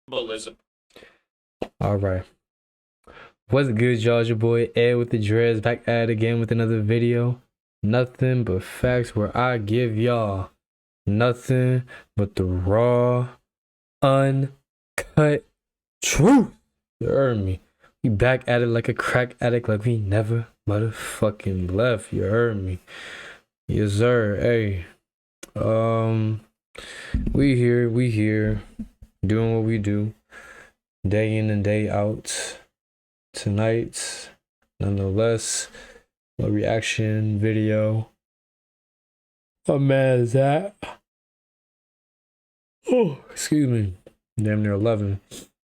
Symbolism. All right. What's good, y'all? It's your boy Ed with the Dreads back at it again with another video. Nothing but facts where I give y'all nothing but the raw, uncut truth. You heard me? We back at it like a crack addict, like we never motherfucking left. You heard me? Yes, sir. Hey, um, we here, doing what we do, day in and day out. Tonight, nonetheless, a reaction video. What man is that? Oh, excuse me. Damn near 11.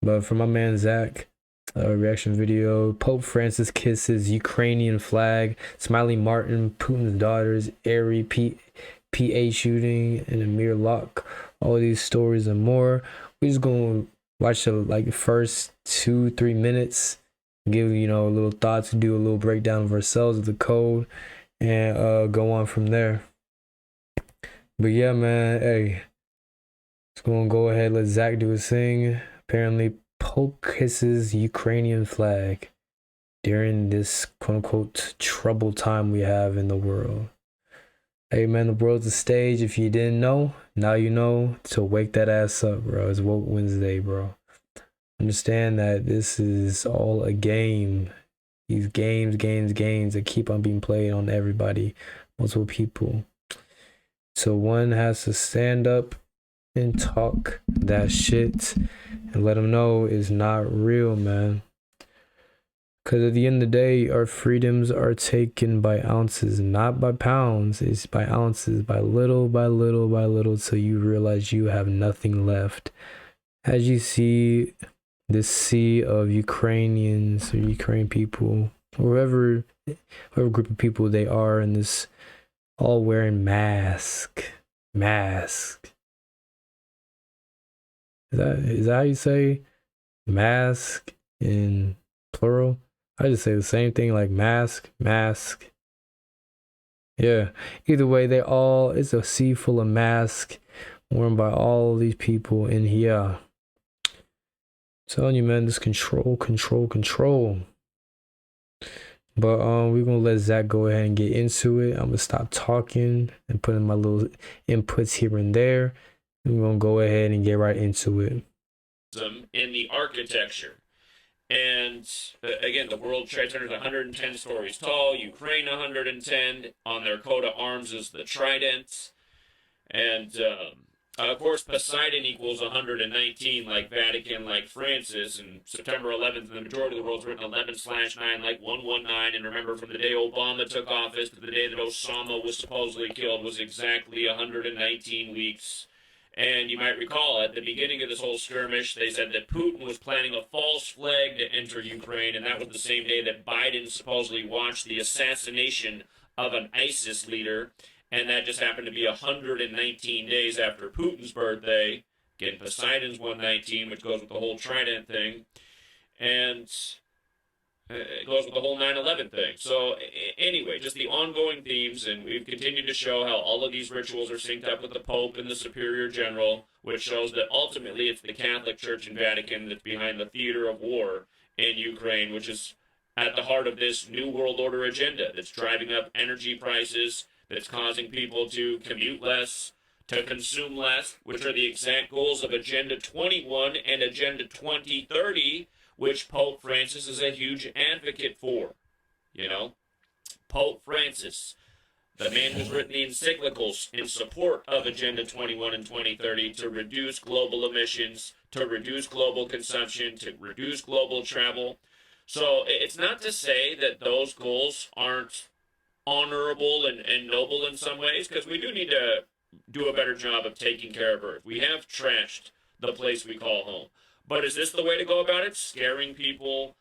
But for my man Zach, a reaction video. Pope Francis kisses Ukrainian flag. Smiley Martin, Putin's daughters, Airy PA shooting, and Amir Locke. All these stories and more. We're just gonna watch the first 2-3 minutes, give a little thoughts, do a little breakdown of ourselves of the code, and go on from there. But yeah, man, hey, just gonna go ahead, let Zach do his thing. Apparently, Pope kisses Ukrainian flag during this quote unquote troubled time we have in the world. Hey man, the world's a stage. If you didn't know, now you know. So wake that ass up, bro. It's Woke Wednesday, bro. Understand that this is all a game. These games that keep on being played on everybody, multiple people. So one has to stand up and talk that shit and let them know it's not real, man. Because at the end of the day, our freedoms are taken by ounces, not by pounds. It's by ounces, by little, till you realize you have nothing left. As you see this sea of Ukrainians or Ukrainian people, whoever group of people they are, in this, all wearing mask. Is that how you say mask in plural? I just say the same thing, like mask. Yeah. Either way, it's a sea full of masks worn by all these people in here. Telling you, man, this control. But we're gonna let Zach go ahead and get into it. I'm gonna stop talking and putting my little inputs here and there. We're gonna go ahead and get right into it. In the architecture. And again, the World Trade Center is 110 stories tall. Ukraine 110. On their coat of arms is the trident. And of course, Poseidon equals 119, like Vatican, like Francis. And September 11th, the majority of the world's written 11/9, like 119. And remember, from the day Obama took office to the day that Osama was supposedly killed was exactly 119 weeks. And you might recall at the beginning of this whole skirmish, they said that Putin was planning a false flag to enter Ukraine, and that was the same day that Biden supposedly watched the assassination of an ISIS leader, and that just happened to be 119 days after Putin's birthday. Again, Poseidon's 119, which goes with the whole Trident thing, and it goes with the whole 9/11 thing. So anyway, just the ongoing themes, and we've continued to show how all of these rituals are synced up with the Pope and the Superior General, which shows that ultimately it's the Catholic Church and Vatican that's behind the theater of war in Ukraine, which is at the heart of this New World Order agenda that's driving up energy prices, that's causing people to commute less, to consume less, which are the exact goals of Agenda 21 and Agenda 2030, which Pope Francis is a huge advocate for. You know, Pope Francis, the man who's written the encyclicals in support of Agenda 21 and 2030 to reduce global emissions, to reduce global consumption, to reduce global travel. So it's not to say that those goals aren't honorable and noble in some ways, because we do need to do a better job of taking care of Earth. We have trashed the place we call home. But is this the way to go about it? Scaring people,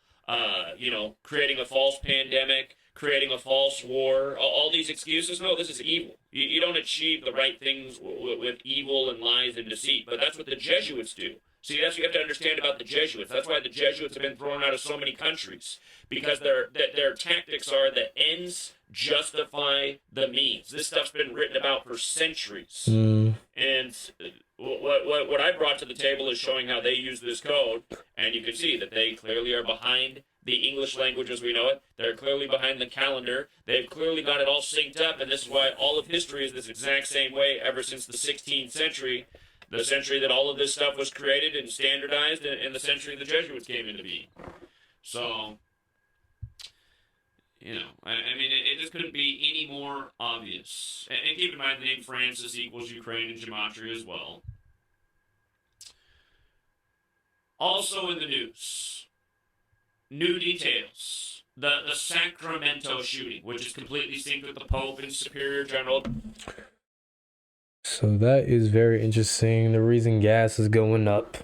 creating a false pandemic, creating a false war, all these excuses? No, this is evil. You don't achieve the right things with evil and lies and deceit, but that's what the Jesuits do. See, that's what you have to understand about the Jesuits. That's why the Jesuits have been thrown out of so many countries, because their tactics are that ends justify the means. This stuff's been written about for centuries, Mm. and what I brought to the table is showing how they use this code, and you can see that they clearly are behind the English language as we know it. They're clearly behind the calendar. They've clearly got it all synced up, and this is why all of history is this exact same way ever since the 16th century, the century that all of this stuff was created and standardized, and the century the Jesuits came into being. So, I mean, it just couldn't be any more obvious. And keep in mind, the name Francis equals Ukraine and Gematria as well. Also in the news, new details. The Sacramento shooting, which is completely synced with the Pope and Superior General. So that is very interesting. The reason gas is going up.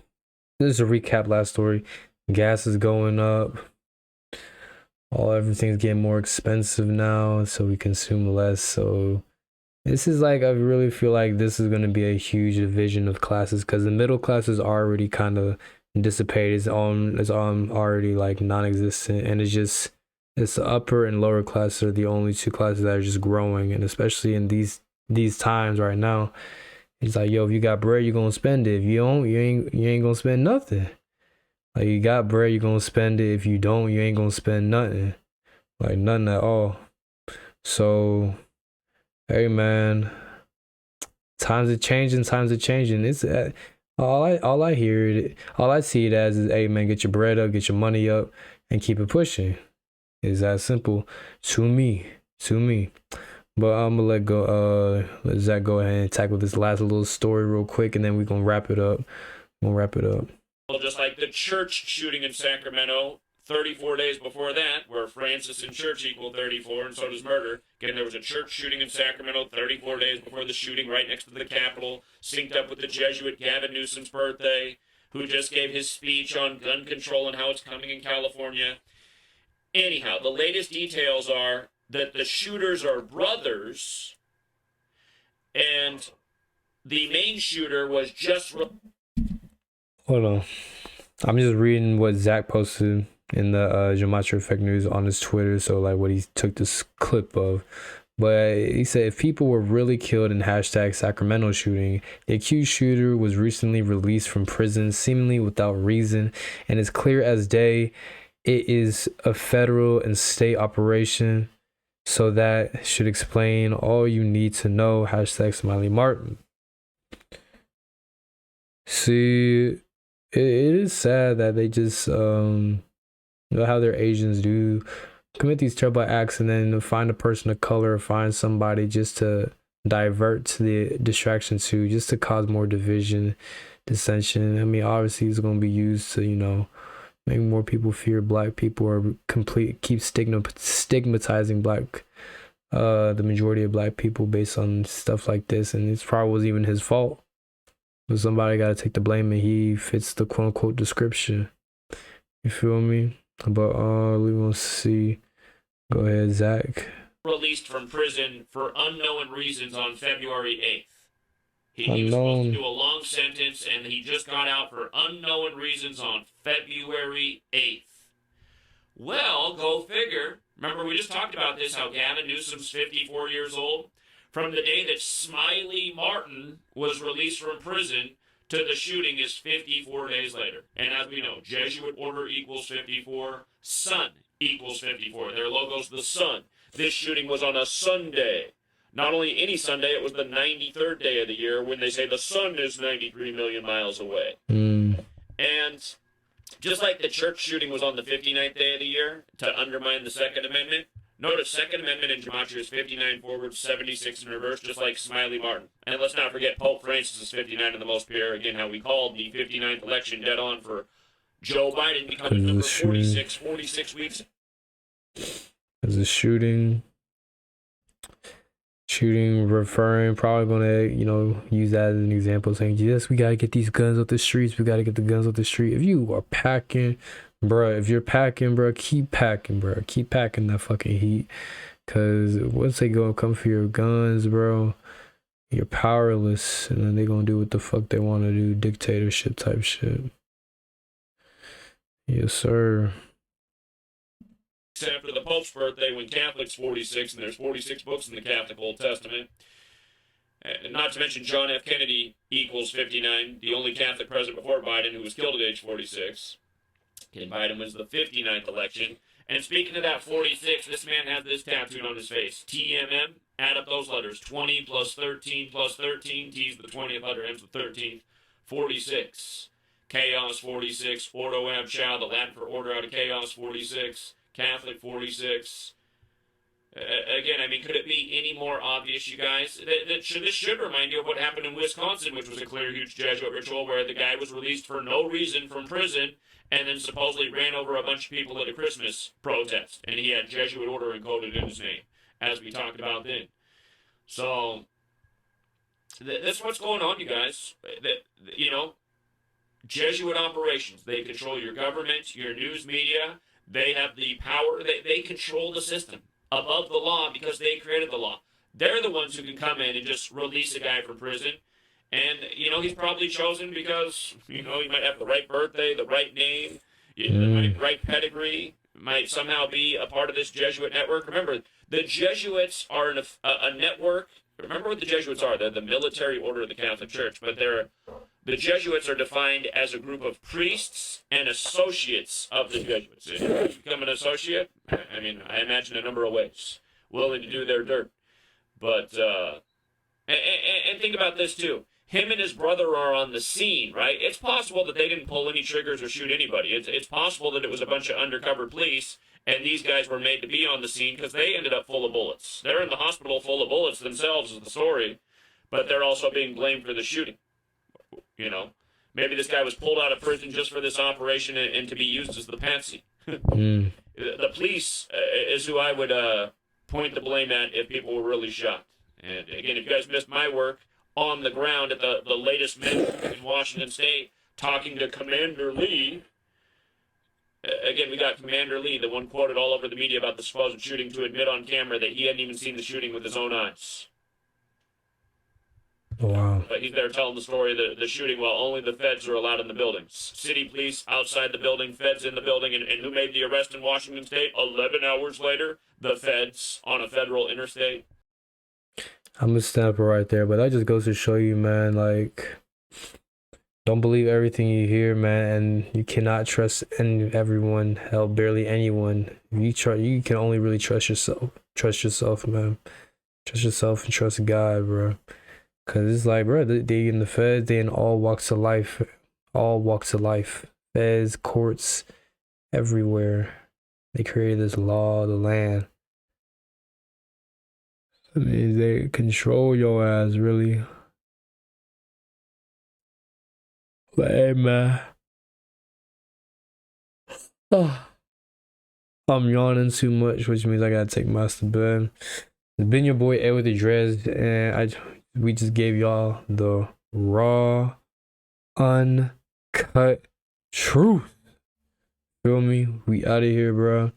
This is a recap last story. Gas is going up. Everything's getting more expensive now, so we consume less. So this is like, I really feel like this is going to be a huge division of classes, because the middle class is already kind of dissipated. It's already like non-existent, and it's the upper and lower class are the only two classes that are just growing, and especially in these times right now, it's like, yo, if you got bread, you're gonna spend it. If you don't, you ain't gonna spend nothing. Like, you got bread, you're gonna spend it. If you don't, you ain't gonna spend nothing. Like, nothing at all. So, hey man, times are changing. Times are changing. It's all I hear, all I see it as is, hey man, get your bread up, get your money up, and keep it pushing. It's that simple to me. To me. But I'm gonna let Zach go ahead and tackle this last little story real quick, and then we're gonna wrap it up. Just like the church shooting in Sacramento 34 days before that, where Francis and church equal 34, and so does murder. Again, there was a church shooting in Sacramento 34 days before the shooting, right next to the Capitol, synced up with the Jesuit Gavin Newsom's birthday, who just gave his speech on gun control and how it's coming in California. Anyhow, the latest details are that the shooters are brothers, and the main shooter was just. Hold on. I'm just reading what Zach posted in the Gematria Effect News on his Twitter. So, like, what he took this clip of. But he said, if people were really killed in hashtag Sacramento shooting, the accused shooter was recently released from prison, seemingly without reason, and it's clear as day it is a federal and state operation. So that should explain all you need to know. Hashtag Smiley Martin. See, it is sad that they just how their Asians do commit these terrible acts, and then find a person of color, find somebody just to divert to the distraction to, just to cause more division, dissension. I mean, obviously it's going to be used to, make more people fear black people, or keep stigmatizing the majority of black people based on stuff like this. And it probably wasn't even his fault. But somebody got to take the blame, and he fits the quote unquote description. You feel me? But we gonna see. Go ahead, Zach. Released from prison for unknown reasons on February 8th. He was supposed to do a long sentence, and he just got out for unknown reasons on February 8th. Well, go figure. Remember, we just talked about this, how Gavin Newsom's 54 years old? From the day that Smiley Martin was released from prison to the shooting is 54 days later. And as we know, Jesuit order equals 54, sun equals 54. Their logo's the sun. This shooting was on a Sunday. Not only any Sunday, it was the 93rd day of the year, when they say the sun is 93 million miles away. And just like the church shooting was on the 59th day of the year to undermine the Second Amendment, notice Second Amendment in Gematria is 59 forward, 76 in reverse, just like Smiley Martin. And let's not forget Pope Francis is 59 in the most pure. Again, how we called the 59th election dead on for Joe Biden becoming number 46 weeks. There's a shooting referring, probably gonna use that as an example, saying, yes, we gotta get these guns off the streets, we gotta get the guns off the street. If you are packing, bruh, if you're packing, bruh, keep packing that fucking heat, because once they come for your guns, bro, You're powerless, and then they gonna do what the fuck they want to do, dictatorship type shit. Yes, sir. After the Pope's birthday, when Catholics 46, and there's 46 books in the Catholic Old Testament. Not to mention John F. Kennedy equals 59, the only Catholic president before Biden who was killed at age 46. And Biden wins the 59th election. And speaking of that 46, this man has this tattooed on his face. TMM, add up those letters. 20 plus 13 plus 13. T's the 20th letter, M's the 13th. 46. Chaos 46. Ordo ab chao, the Latin for order out of chaos 46. Catholic 46. Again, I mean, could it be any more obvious, you guys? This should remind you of what happened in Wisconsin, which was a clear, huge Jesuit ritual where the guy was released for no reason from prison and then supposedly ran over a bunch of people at a Christmas protest. And he had Jesuit order encoded in his name, as we talked about then. So, that's what's going on, you guys. You know, Jesuit operations. They control your government, your news media. They have the power. They control the system above the law because they created the law. They're the ones who can come in and just release a guy from prison. And, you know, he's probably chosen because, you know, he might have the right birthday, the right name, the right pedigree, might somehow be a part of this Jesuit network. Remember, the Jesuits are a network. Remember what the Jesuits are. They're the military order of the Catholic Church, but the Jesuits are defined as a group of priests and associates of the Jesuits. If you become an associate, I mean, I imagine a number of ways, willing to do their dirt. But, and think about this too. Him and his brother are on the scene, right? It's possible that they didn't pull any triggers or shoot anybody. It's possible that it was a bunch of undercover police, and these guys were made to be on the scene because they ended up full of bullets. They're in the hospital full of bullets themselves, is the story, but they're also being blamed for the shooting. You know, maybe this guy was pulled out of prison just for this operation and to be used as the patsy. The police is who I would point the blame at if people were really shot. And again, if you guys missed my work on the ground at the latest minute in Washington State, talking to Commander Lee. Again, we got Commander Lee, the one quoted all over the media about the supposed shooting, to admit on camera that he hadn't even seen the shooting with his own eyes. Wow. But he's there telling the story of the shooting while only the feds are allowed in the buildings. City police outside the building, feds in the building, and who made the arrest in Washington State? 11 hours later, the feds on a federal interstate. I'm a snapper right there, but that just goes to show you, man, like, don't believe everything you hear, man, and you cannot trust everyone, hell, barely anyone. You can only really trust yourself. Trust yourself, man. Trust yourself and trust God, bro. Cause it's like, bro, they in the feds, they in all walks of life, feds, courts, everywhere. They created this law of the land. I mean, they control your ass, really. But hey, man, I'm yawning too much, which means I gotta take my ass to bed. It's been your boy Ed with the Dreads, and we just gave y'all the raw, uncut truth. Feel me? We out of here, bro.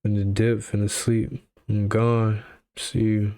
Finna dip, finna sleep. I'm gone. See you.